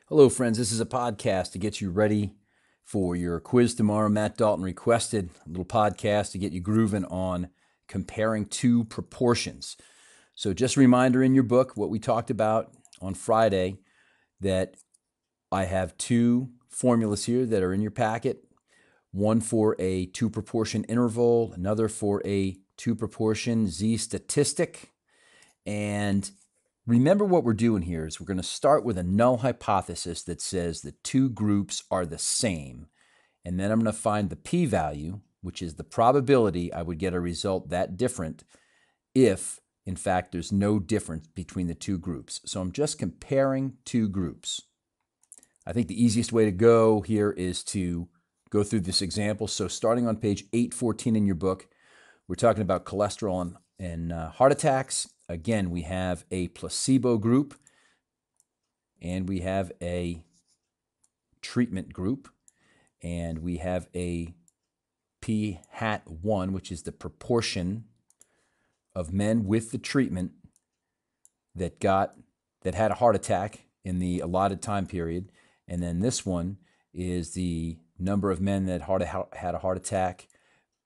Hello, friends. This is a podcast to get you ready for your quiz tomorrow. Matt Dalton requested a little podcast to get you grooving on comparing two proportions. So, just a reminder in your book, what we talked about on Friday, that I have two formulas here that are in your packet, one for a two proportion interval, another for a two proportion Z statistic. And remember what we're doing here is we're going to start with a null hypothesis that says the two groups are the same. And then I'm going to find the p-value, which is the probability I would get a result that different if, in fact, there's no difference between the two groups. So I'm just comparing two groups. I think the easiest way to go here is to go through this example. So starting on page 814 in your book, we're talking about cholesterol and heart attacks. Again, we have a placebo group and we have a treatment group, and we have a p hat 1, which is the proportion of men with the treatment that had a heart attack in the allotted time period. And then this one is the number of men that had a heart attack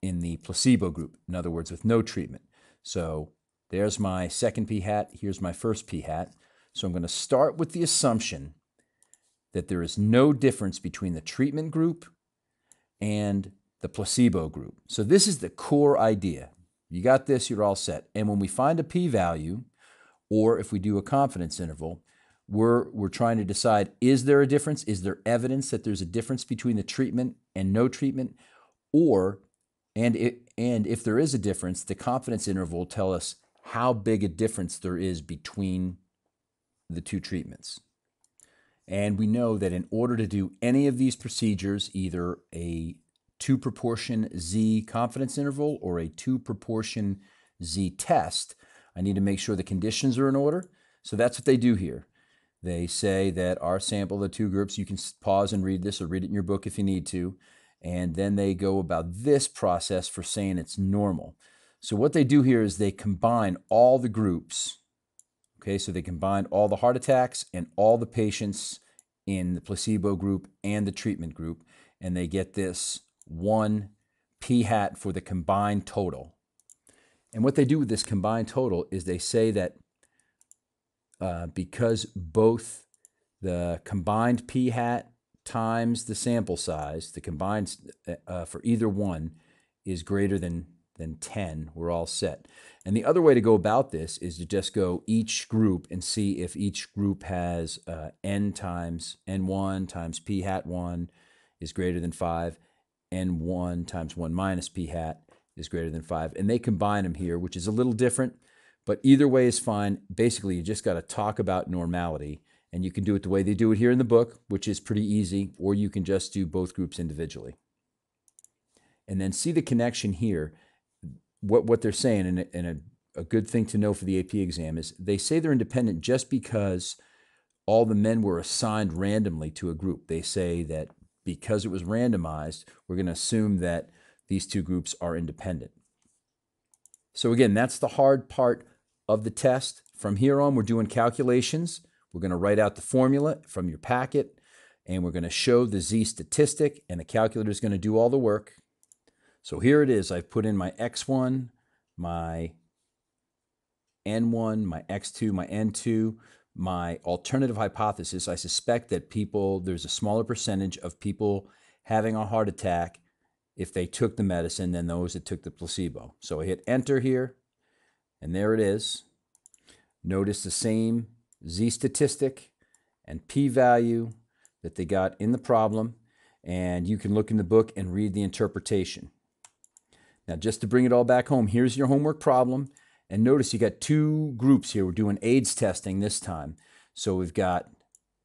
in the placebo group, in other words, with no treatment. So there's my second p hat. Here's my first p hat. So I'm going to start with the assumption that there is no difference between the treatment group and the placebo group. So this is the core idea. You got this, you're all set. And when we find a p-value, or if we do a confidence interval, we're trying to decide, is there a difference? Is there evidence that there's a difference between the treatment and no treatment? And if there is a difference, the confidence interval will tell us how big a difference there is between the two treatments. And we know that in order to do any of these procedures, either a two proportion Z confidence interval or a two proportion Z test, I need to make sure the conditions are in order. So that's what they do here. They say that our sample of the two groups, you can pause and read this or read it in your book if you need to. And then they go about this process for saying it's normal. So what they do here is they combine all the groups. Okay, so they combine all the heart attacks and all the patients in the placebo group and the treatment group, and they get this one p hat for the combined total. And what they do with this combined total is they say that because both the combined p hat times the sample size, the combined for either one is greater than 10, we're all set. And the other way to go about this is to just go each group and see if each group has n times n1 times p hat 1 is greater than 5, n1 times 1 minus p hat is greater than 5. And they combine them here, which is a little different, but either way is fine. Basically, you just got to talk about normality. And you can do it the way they do it here in the book, which is pretty easy, or you can just do both groups individually. And then see the connection here. What they're saying, and a good thing to know for the AP exam, is they say they're independent just because all the men were assigned randomly to a group. They say that because it was randomized, we're going to assume that these two groups are independent. So again, that's the hard part of the test. From here on, we're doing calculations. We're going to write out the formula from your packet, and we're going to show the Z statistic, and the calculator is going to do all the work. So here it is. I've put in my X1, my N1, my X2, my N2, my alternative hypothesis. I suspect that there's a smaller percentage of people having a heart attack if they took the medicine than those that took the placebo. So I hit enter here, and there it is. Notice the same Z statistic and p-value that they got in the problem, and you can look in the book and read the interpretation. Now, just to bring it all back home, here's your homework problem, and notice you got two groups here. We're doing AIDS testing this time. So we've got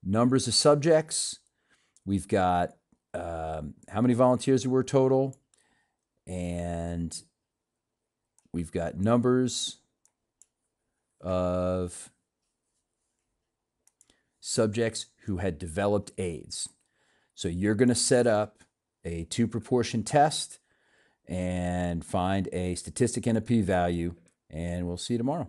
numbers of subjects, we've got how many volunteers there were total, and we've got numbers of subjects who had developed AIDS. So you're going to set up a two proportion test and find a statistic and a p-value, and we'll see you tomorrow.